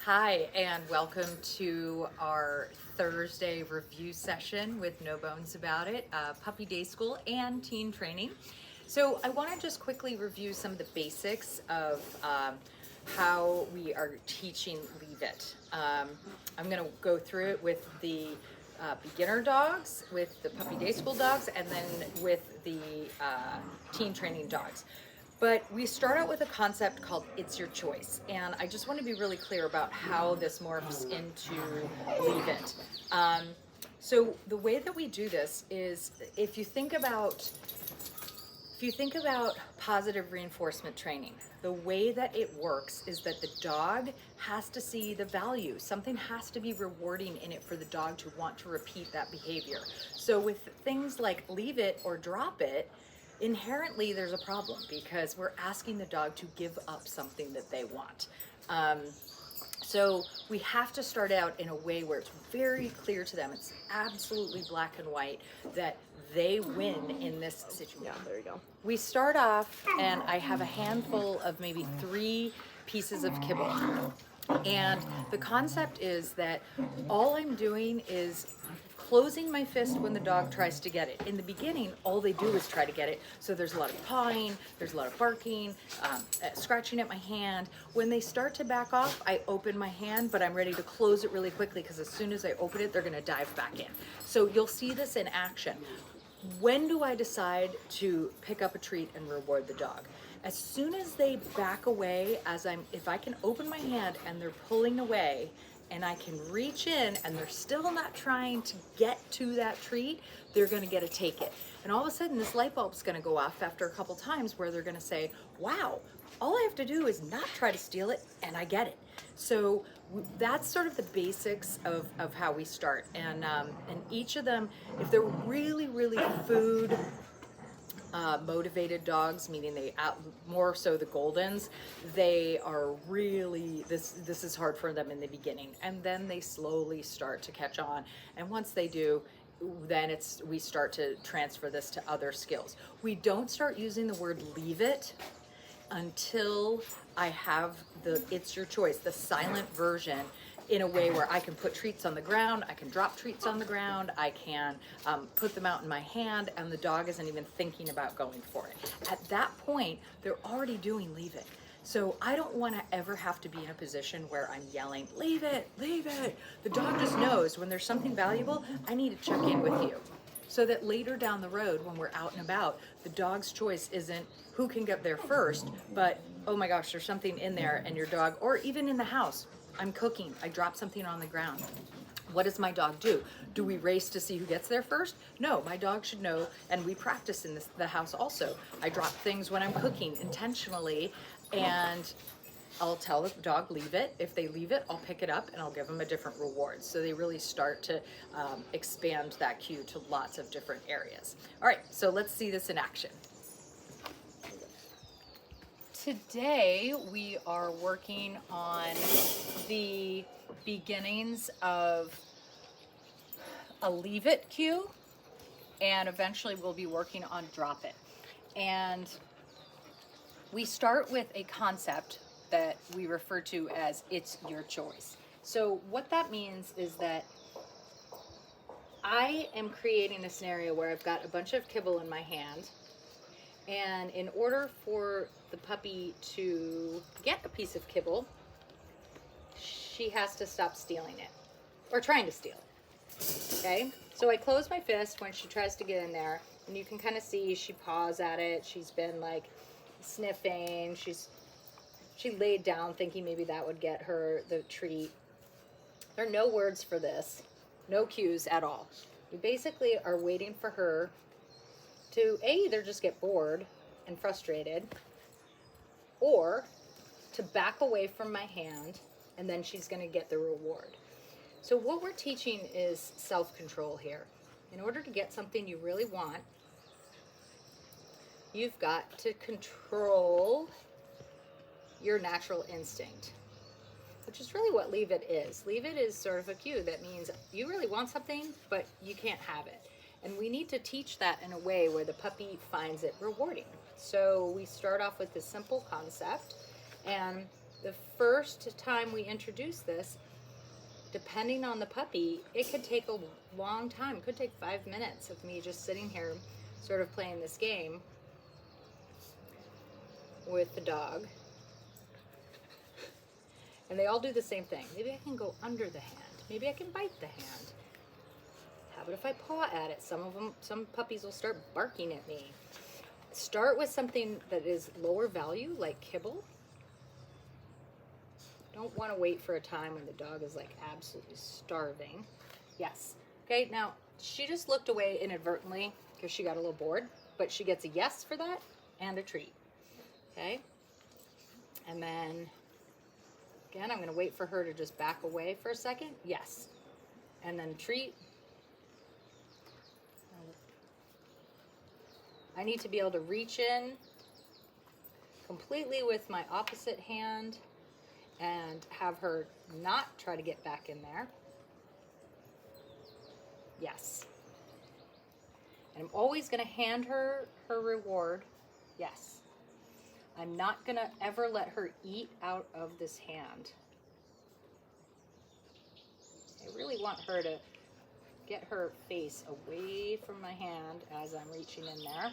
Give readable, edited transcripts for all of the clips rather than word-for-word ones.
Hi, and welcome to our Thursday review session with No Bones About It, Puppy Day School and Teen Training. So I want to just quickly review some of the basics of how we are teaching Leave It. I'm going to go through it with the beginner dogs, with the Puppy Day School dogs, and then with the Teen Training dogs. But we start out with a concept called It's Your Choice. And I just want to be really clear about how this morphs into Leave It. So the way that we do this is if you think about positive reinforcement training, the way that it works is that the dog has to see the value. Something has to be rewarding in it for the dog to want to repeat that behavior. So with things like leave it or drop it, inherently there's a problem because we're asking the dog to give up something that they want. So we have to start out in a way where it's very clear to them, it's absolutely black and white, that they win in this situation. Yeah, there you go. We start off and I have a handful of maybe 3 pieces of kibble. And the concept is that all I'm doing is closing my fist when the dog tries to get it. In the beginning, all they do is try to get it. So there's a lot of pawing, there's a lot of barking, scratching at my hand. When they start to back off, I open my hand, but I'm ready to close it really quickly because as soon as I open it, they're gonna dive back in. So you'll see this in action. When do I decide to pick up a treat and reward the dog? As soon as they back away, if I can open my hand and they're pulling away, and I can reach in and they're still not trying to get to that treat, they're gonna get to take it. And all of a sudden this light bulb's gonna go off after a couple times where they're gonna say, wow, all I have to do is not try to steal it and I get it. So that's sort of the basics of how we start. And each of them, if they're really, really food motivated dogs, meaning more so the Goldens, they are really, this is hard for them in the beginning, and then they slowly start to catch on, and once they do, then we start to transfer this to other skills. We don't start using the word leave it until I have the It's Your Choice, the silent version, in a way where I can put treats on the ground, I can drop treats on the ground, I can put them out in my hand, and the dog isn't even thinking about going for it. At that point, they're already doing leave it. So I don't want to ever have to be in a position where I'm yelling, leave it, leave it. The dog just knows when there's something valuable, I need to check in with you. So that later down the road, when we're out and about, the dog's choice isn't who can get there first, but, oh my gosh, there's something in there, and your dog, or even in the house, I'm cooking, I drop something on the ground. What does my dog do? Do we race to see who gets there first? No, my dog should know, and we practice in the house also. I drop things when I'm cooking intentionally, and I'll tell the dog leave it. If they leave it, I'll pick it up and I'll give them a different reward. So they really start to expand that cue to lots of different areas. All right, so let's see this in action. Today we are working on the beginnings of a leave it cue, and eventually we'll be working on drop it. And we start with a concept that we refer to as It's Your Choice. So what that means is that I am creating a scenario where I've got a bunch of kibble in my hand, and in order for the puppy to get a piece of kibble, she has to stop stealing it, or trying to steal it, okay? So I close my fist when she tries to get in there, and you can kind of see she paws at it, she's been like sniffing, she laid down thinking maybe that would get her the treat. There are no words for this, no cues at all. We basically are waiting for her to either just get bored and frustrated, or to back away from my hand, and then she's going to get the reward. So what we're teaching is self-control here. In order to get something you really want, you've got to control your natural instinct, which is really what leave it is. Leave it is sort of a cue that means you really want something, but you can't have it. And we need to teach that in a way where the puppy finds it rewarding. So we start off with this simple concept, and the first time we introduce this, depending on the puppy, it could take a long time. It could take 5 minutes of me just sitting here sort of playing this game with the dog. And they all do the same thing. Maybe I can go under the hand. Maybe I can bite the hand. How about if I paw at it? Some puppies will start barking at me. Start with something that is lower value, like kibble. Don't want to wait for a time when the dog is like absolutely starving. Yes. Okay, now she just looked away inadvertently because she got a little bored, but she gets a yes for that and a treat. Okay. And then again, I'm going to wait for her to just back away for a second. Yes. And then treat. I need to be able to reach in completely with my opposite hand and have her not try to get back in there. Yes. And I'm always going to hand her her reward. Yes. I'm not going to ever let her eat out of this hand. I really want her to get her face away from my hand as I'm reaching in there.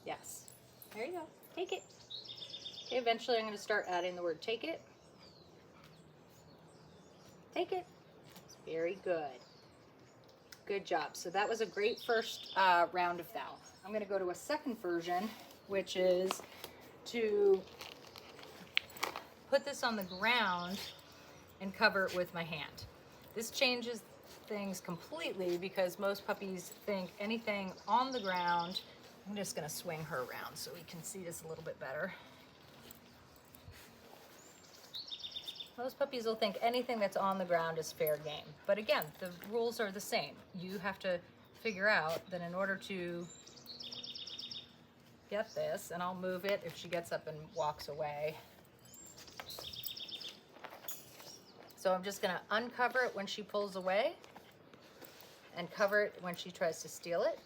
Yes. There you go. Take it. Okay, eventually I'm going to start adding the word take it. Take it. Very good. Good job. So that was a great first round of that. I'm going to go to a second version, which is to put this on the ground and cover it with my hand. This changes things completely because most puppies think anything on the ground. I'm just going to swing her around so we can see this a little bit better. Most puppies will think anything that's on the ground is fair game. But again, the rules are the same. You have to figure out that in order to get this, and I'll move it if she gets up and walks away. So I'm just going to uncover it when she pulls away and cover it when she tries to steal it.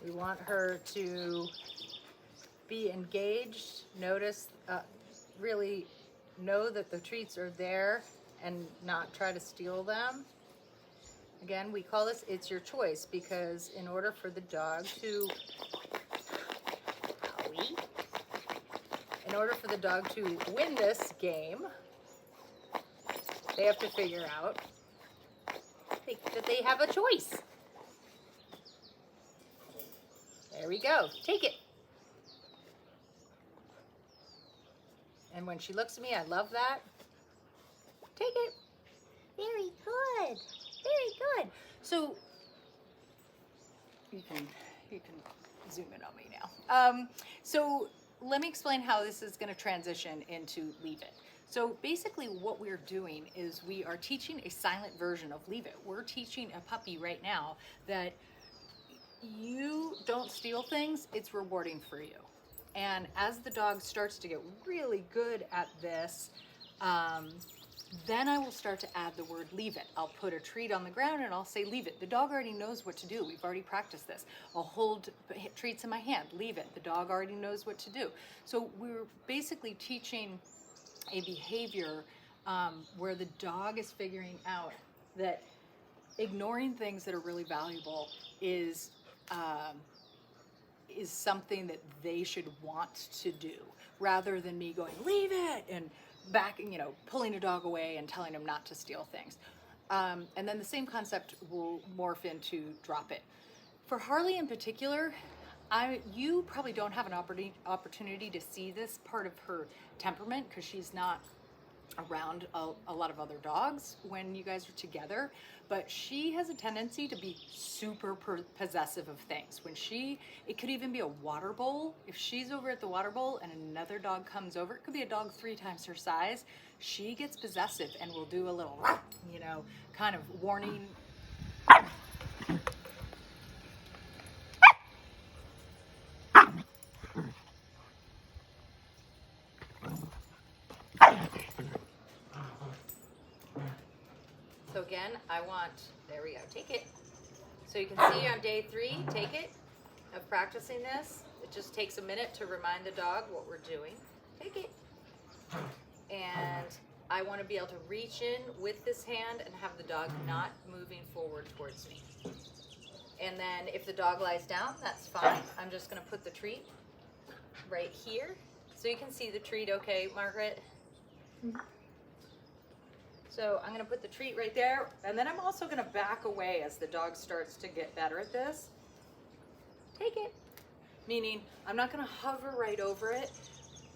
We want her to be engaged, notice, really know that the treats are there and not try to steal them. Again, we call this It's Your Choice because in order for the dog to, win this game, they have to figure out that they have a choice. There we go. Take it. And when she looks at me, I love that. Take it. Very good. Very good. So you can zoom in on me now. So let me explain how this is going to transition into Leave It. So basically what we're doing is we are teaching a silent version of Leave It. We're teaching a puppy right now that you don't steal things, it's rewarding for you. And as the dog starts to get really good at this, then I will start to add the word leave it. I'll put a treat on the ground and I'll say leave it. The dog already knows what to do. We've already practiced this. I'll hold treats in my hand, leave it. The dog already knows what to do. So we're basically teaching a behavior where the dog is figuring out that ignoring things that are really valuable is something that they should want to do, rather than me going, leave it, and backing, pulling a dog away and telling him not to steal things. And then the same concept will morph into drop it. For Harley in particular, you probably don't have an opportunity to see this part of her temperament because she's not around a lot of other dogs when you guys are together, but she has a tendency to be super possessive of things. It could even be a water bowl. If she's over at the water bowl and another dog comes over, it could be a dog 3 times her size, she gets possessive and will do a little, kind of warning. So again, there we go, take it. So you can see on day 3, take it. of practicing this. It just takes a minute to remind the dog what we're doing. Take it. And I want to be able to reach in with this hand and have the dog not moving forward towards me. And then if the dog lies down, that's fine. I'm just going to put the treat right here. So you can see the treat okay, Margaret? So I'm going to put the treat right there. And then I'm also going to back away as the dog starts to get better at this. Take it. Meaning I'm not going to hover right over it.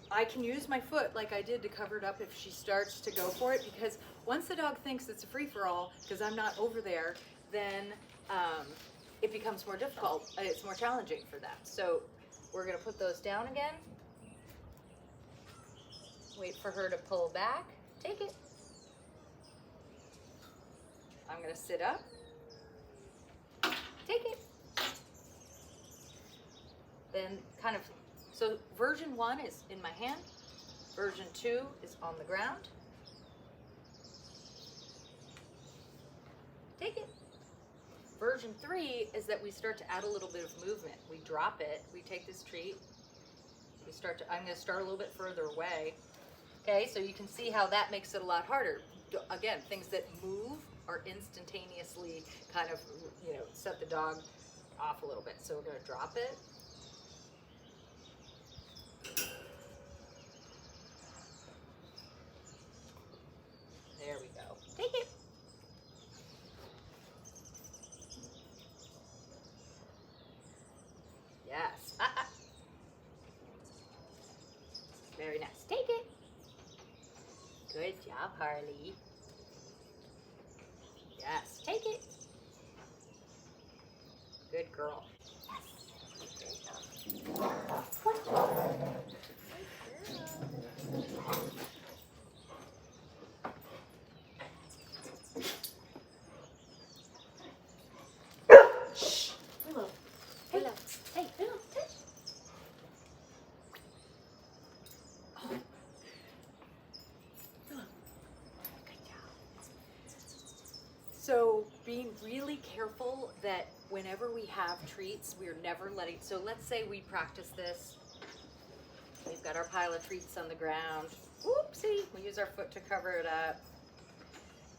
I can use my foot like I did to cover it up if she starts to go for it, because once the dog thinks it's a free-for-all because I'm not over there, then it becomes more difficult. It's more challenging for them. So we're going to put those down again. Wait for her to pull back. Take it. I'm going to sit up. Take it. Then kind of, so version 1 is in my hand. Version 2 is on the ground. Take it. Version 3 is that we start to add a little bit of movement. We drop it, we take this treat, we start to, I'm going to start a little bit further away. Okay, so you can see how that makes it a lot harder. Again, things that move are instantaneously kind of, you know, set the dog off a little bit. So we're going to drop it. There we go. Take it. Yes. Very nice. Take it. Good job, Harley. Yes. Take it. Good girl. Yes. Good girl. Good girl. Hello. Hello. Hey, hello. Touch. Oh. Hello. Good job. So being really careful that whenever we have treats, we're never letting, so let's say we practice this. We've got our pile of treats on the ground. Oopsie, we use our foot to cover it up.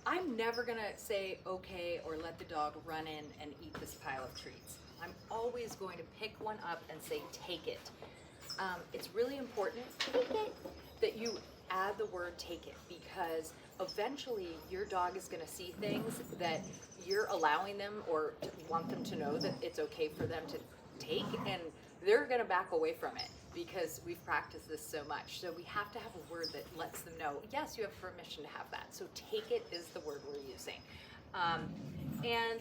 I'm never gonna say okay or let the dog run in and eat this pile of treats. I'm always going to pick one up and say take it. It's really important that you add the word take it, because eventually your dog is gonna see things that you're allowing them or want them to know that it's okay for them to take, and they're gonna back away from it because we've practiced this so much. So we have to have a word that lets them know, yes, you have permission to have that. So take it is the word we're using. And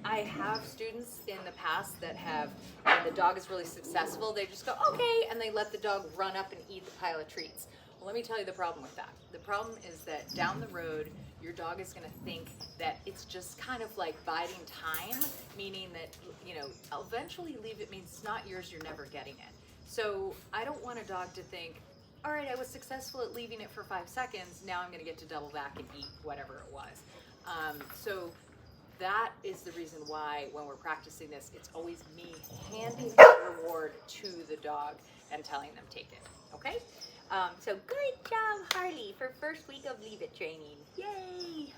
I have students in the past that have, when the dog is really successful, they just go, okay, and they let the dog run up and eat the pile of treats. Well, let me tell you the problem with that. The problem is that down the road, your dog is gonna think that it's just kind of like biding time, meaning that, you know, eventually leave it means it's not yours, you're never getting it. So I don't want a dog to think, all right, I was successful at leaving it for 5 seconds, now I'm gonna get to double back and eat whatever it was. So that is the reason why when we're practicing this, it's always me handing the reward to the dog and telling them take it, okay? So good job, Harley, for first week of Leave It training. Yay!